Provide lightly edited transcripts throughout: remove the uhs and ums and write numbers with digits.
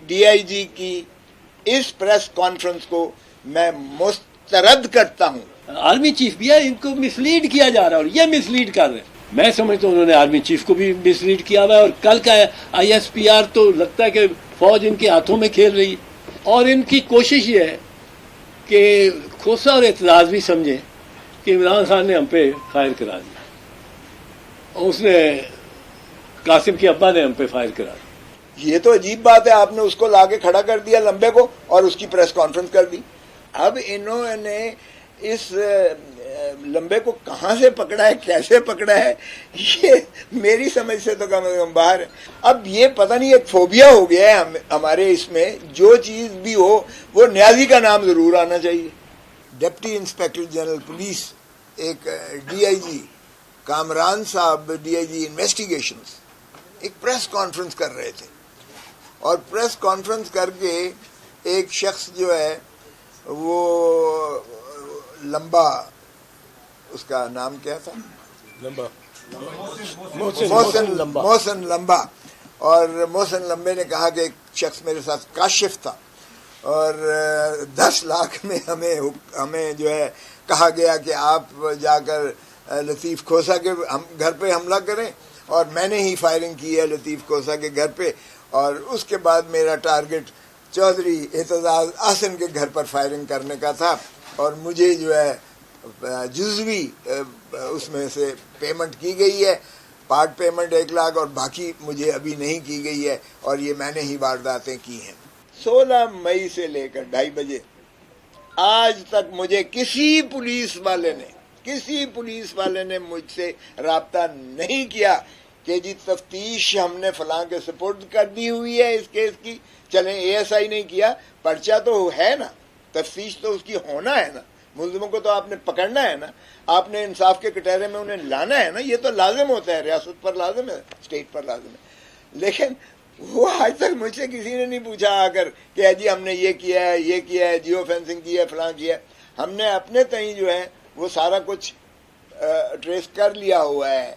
D I جی کی اس press conference کو میں مسترد کرتا ہوں. آرمی چیف بھی ہے، ان کو مسلیڈ کیا جا رہا ہے اور یہ مسلیڈ کر رہے ہیں. میں سمجھتا ہوں انہوں نے آرمی چیف کو بھی مسلیڈ کیا ہوا ہے، اور کل کا آئی ایس پی آر تو لگتا ہے کہ فوج ان کے ہاتھوں میں کھیل رہی ہے. اور ان کی کوشش یہ ہے کہ کھوسا اور اعتراض بھی سمجھیں کہ عمران خان نے ہم پہ فائر کرا دیا، اور اس نے قاسم کے ابا نے ہم پہ فائر کرا دیا. یہ تو عجیب بات ہے، آپ نے اس کو لا کے کھڑا کر دیا لمبے کو اور اس کی پریس کانفرنس کر دی. اب انہوں نے اس لمبے کو کہاں سے پکڑا ہے، کیسے پکڑا ہے، یہ میری سمجھ سے تو کم از کم باہر ہے. اب یہ پتہ نہیں ایک فوبیا ہو گیا ہے ہمارے اس میں، جو چیز بھی ہو وہ نیازی کا نام ضرور آنا چاہیے. ڈپٹی انسپیکٹر جنرل پولیس ایک ڈی آئی جی کامران صاحب، ڈی آئی جی انویسٹیگیشنز، ایک پریس کانفرنس کر رہے تھے، اور پریس کانفرنس کر کے ایک شخص جو ہے وہ لمبا، اس کا نام کیا تھا، محسن لمبا، اور محسن لمبے نے کہا کہ ایک شخص میرے ساتھ کاشف تھا اور 10 لاکھ میں ہمیں جو ہے کہا گیا کہ آپ جا کر لطیف کھوسا کے گھر پہ حملہ کریں، اور میں نے ہی فائرنگ کی ہے لطیف کھوسا کے گھر پہ، اور اس کے بعد میرا ٹارگٹ چودھری اعتزاز احسن کے گھر پر فائرنگ کرنے کا تھا، اور مجھے جو ہے جزوی اس میں سے پیمنٹ کی گئی ہے، پارٹ پیمنٹ 1 لاکھ، اور باقی مجھے ابھی نہیں کی گئی ہے، اور یہ میں نے ہی وارداتیں کی ہیں. 16 مئی سے لے کر 2:30 بجے آج تک مجھے کسی پولیس والے نے مجھ سے رابطہ نہیں کیا کہ جی تفتیش ہم نے فلاں کے سپرد کر دی ہوئی ہے اس کیس کی، چلیں اے ایس آئی نہیں کیا، پرچہ تو ہے نا، تفتیش تو اس کی ہونا ہے نا، ملزموں کو تو آپ نے پکڑنا ہے نا، آپ نے انصاف کے کٹہرے میں انہیں لانا ہے نا، یہ تو لازم ہوتا ہے، ریاست پر لازم ہے، اسٹیٹ پر لازم ہے. لیکن وہ آج تک مجھ سے کسی نے نہیں پوچھا آ کر کہ جی ہم نے یہ کیا ہے، جیو فینسنگ کی ہے، فلاں کیا ہے. ہم نے اپنے تئیں جو ہے وہ سارا کچھ ٹریس کر لیا ہوا ہے،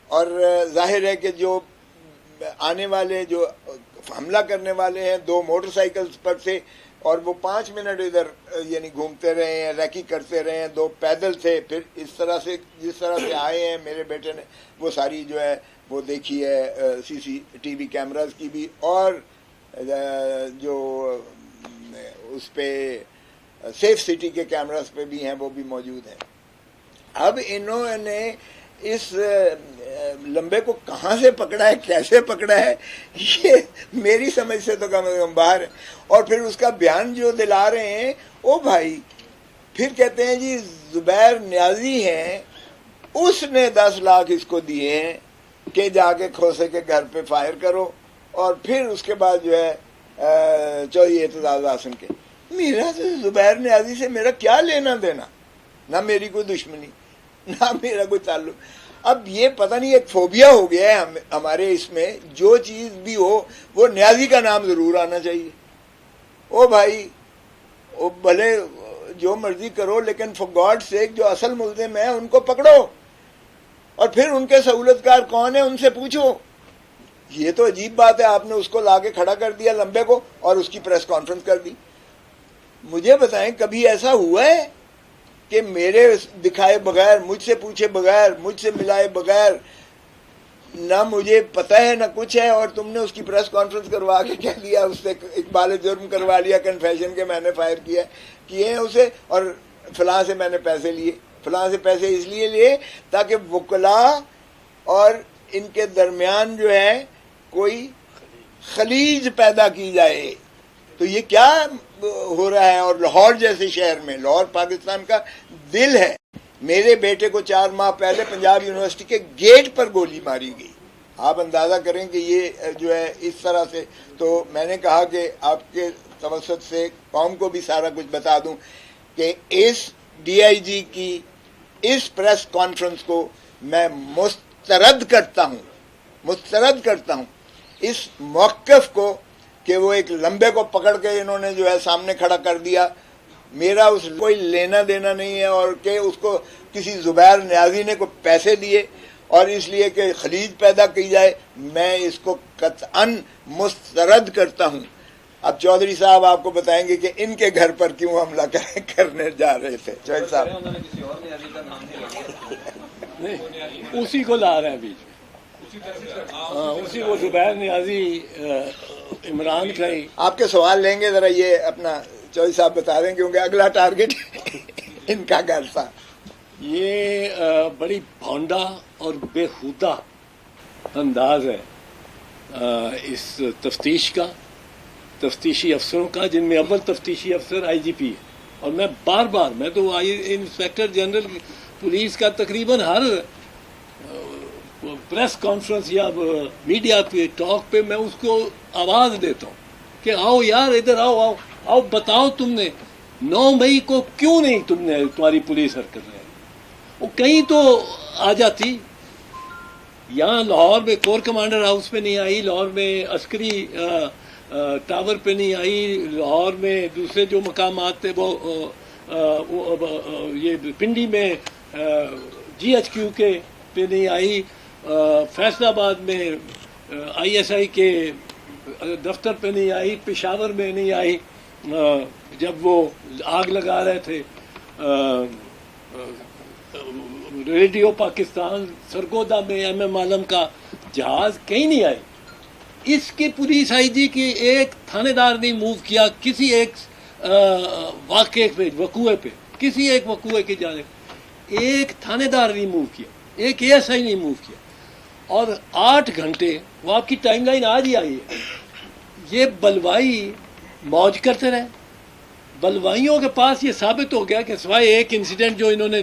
اور ظاہر ہے کہ جو آنے والے جو حملہ کرنے والے ہیں 2 موٹر سائیکلز پر سے، اور وہ 5 منٹ ادھر یعنی گھومتے رہے ہیں، ریکی کرتے رہے ہیں، 2 پیدل تھے، پھر اس طرح سے جس طرح سے آئے ہیں میرے بیٹے نے وہ ساری جو ہے وہ دیکھی ہے سی سی ٹی وی کیمراز کی بھی، اور جو اس پہ سیف سٹی کے کیمراز پہ بھی ہیں وہ بھی موجود ہیں. اب انہوں نے اس لمبے کو کہاں سے پکڑا ہے، کیسے پکڑا ہے، یہ میری سمجھ سے تو کم از کم باہر ہے. اور پھر اس کا بیان جو دلا رہے ہیں، او بھائی پھر کہتے ہیں جی زبیر نیازی ہیں، اس نے 10 لاکھ اس کو دیے ہیں کہ جا کے کھوسے کے گھر پہ فائر کرو، اور پھر اس کے بعد جو ہے چودھری اعتزاز احسن کے. میرا تو زبیر نیازی سے میرا کیا لینا دینا، نہ میری کوئی دشمنی نہ میرا کوئی تعلق. اب یہ پتہ نہیں ایک فوبیا ہو گیا ہے ہمارے اس میں، جو چیز بھی ہو وہ نیازی کا نام ضرور آنا چاہیے. او بھائی او بھلے جو مرضی کرو، لیکن فار گاڈ سیک جو اصل ملزم ہیں ان کو پکڑو، اور پھر ان کے سہولت کار کون ہیں ان سے پوچھو. یہ تو عجیب بات ہے، آپ نے اس کو لا کے کھڑا کر دیا لمبے کو اور اس کی پریس کانفرنس کر دی. مجھے بتائیں کبھی ایسا ہوا ہے کہ میرے دکھائے بغیر، مجھ سے پوچھے بغیر، مجھ سے ملائے بغیر، نہ مجھے پتہ ہے نہ کچھ ہے، اور تم نے اس کی پریس کانفرنس کروا کے کہہ دیا، اس سے اقبال جرم کروا لیا، کنفیشن کے میں نے فائر کیے ہیں اسے، اور فلاں سے میں نے پیسے لیے، فلاں سے پیسے اس لیے لیے تاکہ وکلاء اور ان کے درمیان جو ہے کوئی خلیج پیدا کی جائے. تو یہ کیا ہو رہا ہے؟ اور لاہور جیسے شہر میں، لاہور پاکستان کا دل ہے، میرے بیٹے کو 4 ماہ پہلے پنجاب یونیورسٹی کے گیٹ پر گولی ماری گئی. آپ اندازہ کریں کہ یہ جو ہے اس طرح سے. تو میں نے کہا کہ آپ کے توسط سے قوم کو بھی سارا کچھ بتا دوں کہ اس ڈی آئی جی کی اس پریس کانفرنس کو میں مسترد کرتا ہوں اس موقف کو کہ وہ ایک لمبے کو پکڑ کے انہوں نے جو ہے سامنے کھڑا کر دیا. میرا اس کوئی لینا دینا نہیں ہے، اور کہ اس کو کسی زبیر نیازی نے کوئی پیسے دیے اور اس لیے کہ خلیج پیدا کی جائے، میں اس کو قطعاً مسترد کرتا ہوں۔ اب چودھری صاحب آپ کو بتائیں گے کہ ان کے گھر پر کیوں حملہ کرنے جا رہے تھے۔ چودھری صاحب اسی کو لا رہے ہیں بیچ میں، ہاں اسی کو زبیر نیازی عمران کا ہی۔ آپ کے سوال لیں گے، ذرا یہ اپنا چودھری صاحب بتا دیں کیونکہ اگلا ٹارگٹ ان کا گھر تھا۔ یہ بڑی بھونڈا اور بےہودہ انداز ہے اس تفتیش کا، تفتیشی افسروں کا، جن میں اول تفتیشی افسر آئی جی پی ہے۔ اور میں بار بار، میں تو انسپیکٹر جنرل پولیس کا تقریباً ہر پریس کانفرنس یا میڈیا پہ ٹاک پہ میں اس کو آواز دیتا ہوں کہ آؤ یار ادھر آؤ، آؤ آؤ، بتاؤ تم نے 9 مئی کو کیوں نہیں تمہاری پولیس حرکت رہی؟ وہ کہیں تو آ جاتی۔ یہاں لاہور میں کور کمانڈر ہاؤس پہ نہیں آئی، لاہور میں عسکری ٹاور پہ نہیں آئی، لاہور میں دوسرے جو مقامات تھے وہ یہ پنڈی میں جی ایچ کیو کے پہ نہیں آئی، فیصل آباد میں آئی ایس آئی کے دفتر پہ نہیں آئی، پشاور میں نہیں آئی جب وہ آگ لگا رہے تھے ریڈیو پاکستان، سرگودا میں ایم ایم عالم کا جہاز، کہیں نہیں آئے۔ اس کی پولیس آئی جی کی ایک تھانے دار نہیں موو کیا کسی ایک واقعے پہ، وقوعے پہ، کسی ایک وقوعے کی جانب ایک تھانے دار نہیں موو کیا، ایک اے ایس آئی نہیں موو کیا۔ اور 8 گھنٹے، وہ آپ کی ٹائم لائن آج ہی آئی ہے، یہ بلوائی موج کرتے رہے۔ بلوائیوں کے پاس یہ ثابت ہو گیا کہ سوائے ایک انسیڈنٹ جو انہوں نے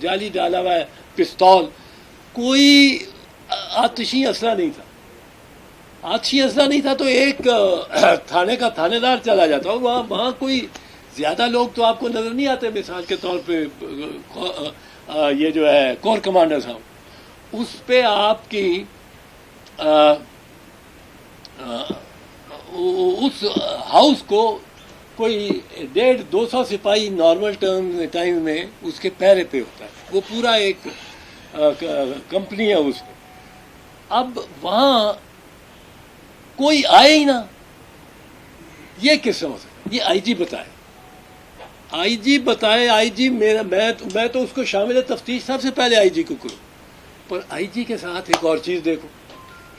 جعلی ڈالا ہوا ہے پستول، کوئی آتشی اسلحہ نہیں تھا۔ آتشی اسلحہ نہیں تھا تو ایک تھانے کا تھانے دار چلا جاتا، وہاں کوئی زیادہ لوگ تو آپ کو نظر نہیں آتے۔ مثال کے طور پہ یہ جو ہے کور کمانڈر صاحب، اس پہ آپ کی اس ہاؤس کو کوئی 150-200 سپاہی نارمل ٹائم میں اس کے پیرے پہ ہوتا ہے، وہ پورا ایک کمپنی ہے اس میں۔ اب وہاں کوئی آئے ہی نہ، یہ کس سے ہو سکتا؟ یہ آئی جی بتائے، آئی جی بتائے، آئی جی میں تو اس کو شامل تفتیش سب سے پہلے آئی جی کو کروں، پر آئی جی کے ساتھ ایک اور چیز دیکھو،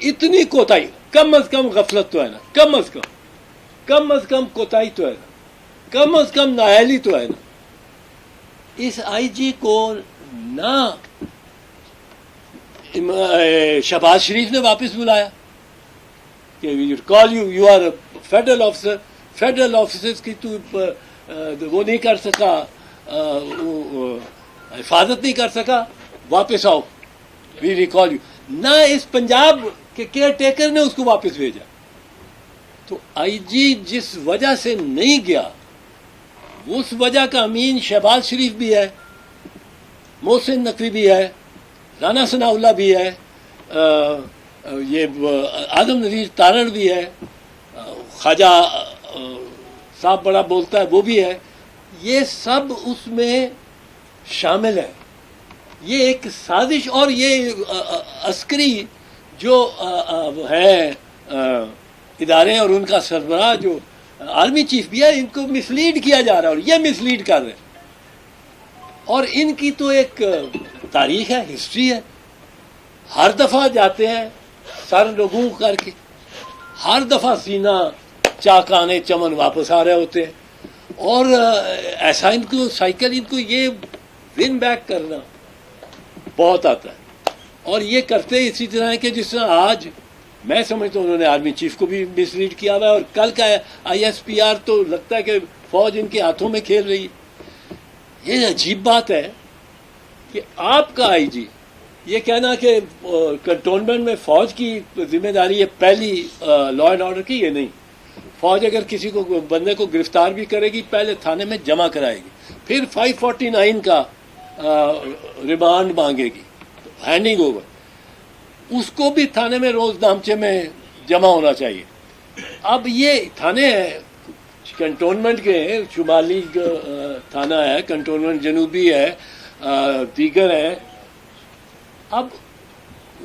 اتنی کوتاہی، کم از کم غفلت تو ہے نا، کم از کم کوتاہی تو ہے نا، کم از کم نااہلی تو ہے نا۔ اس آئی جی کو نہ شہباز شریف نے واپس بلایا کہ you are federal officer, federal officers کی تو وہ نہیں کر سکا، حفاظت نہیں کر سکا، واپس آؤ، وی ریکال یو۔ نہ اس پنجاب کے کیئر ٹیکر نے اس کو واپس بھیجا۔ تو آئی جی جس وجہ سے نہیں گیا، اس وجہ کا امین شہباز شریف بھی ہے، محسن نقوی بھی ہے، رانا ثناء اللہ بھی ہے، یہ اعظم نذیر تارڑ بھی ہے، خواجہ صاحب بڑا بولتا ہے وہ بھی ہے، یہ سب اس میں شامل ہے۔ یہ ایک سازش، اور یہ عسکری جو ہے ادارے اور ان کا سربراہ جو آرمی چیف بھی ہے، ان کو مسلیڈ کیا جا رہا ہے، اور یہ مسلیڈ کر رہے ہیں۔ اور ان کی تو ایک تاریخ ہے، ہسٹری ہے، ہر دفعہ جاتے ہیں سر لوگوں کر کے، ہر دفعہ سینہ چاکانے چمن واپس آ رہے ہوتے ہیں۔ اور ایسا ان کو سائیکل، ان کو یہ ون بیک کرنا بہت آتا ہے، اور یہ کرتے اسی طرح ہے کہ جس طرح آج میں سمجھتا ہوں انہوں نے آرمی چیف کو بھی مسلیڈ کیا ہوا ہے، اور کل کا آئی ایس پی آر تو لگتا ہے کہ فوج ان کے ہاتھوں میں کھیل رہی ہے۔ یہ عجیب بات ہے کہ آپ کا آئی جی یہ کہنا کہ کنٹونمنٹ میں فوج کی ذمہ داری ہے پہلی لا اینڈ آرڈر کی، یہ نہیں۔ فوج اگر کسی کو بندے کو گرفتار بھی کرے گی، پہلے تھانے میں جمع کرائے گی، پھر 549 کا ریمانڈ مانگے گی، ہینڈنگ اوور، اس کو بھی تھانے میں روز نامچے میں جمع ہونا چاہیے۔ اب یہ تھانے ہیں کنٹونمنٹ کے، شمالی تھانہ ہے، کنٹونمنٹ جنوبی ہے، دیگر ہے۔ اب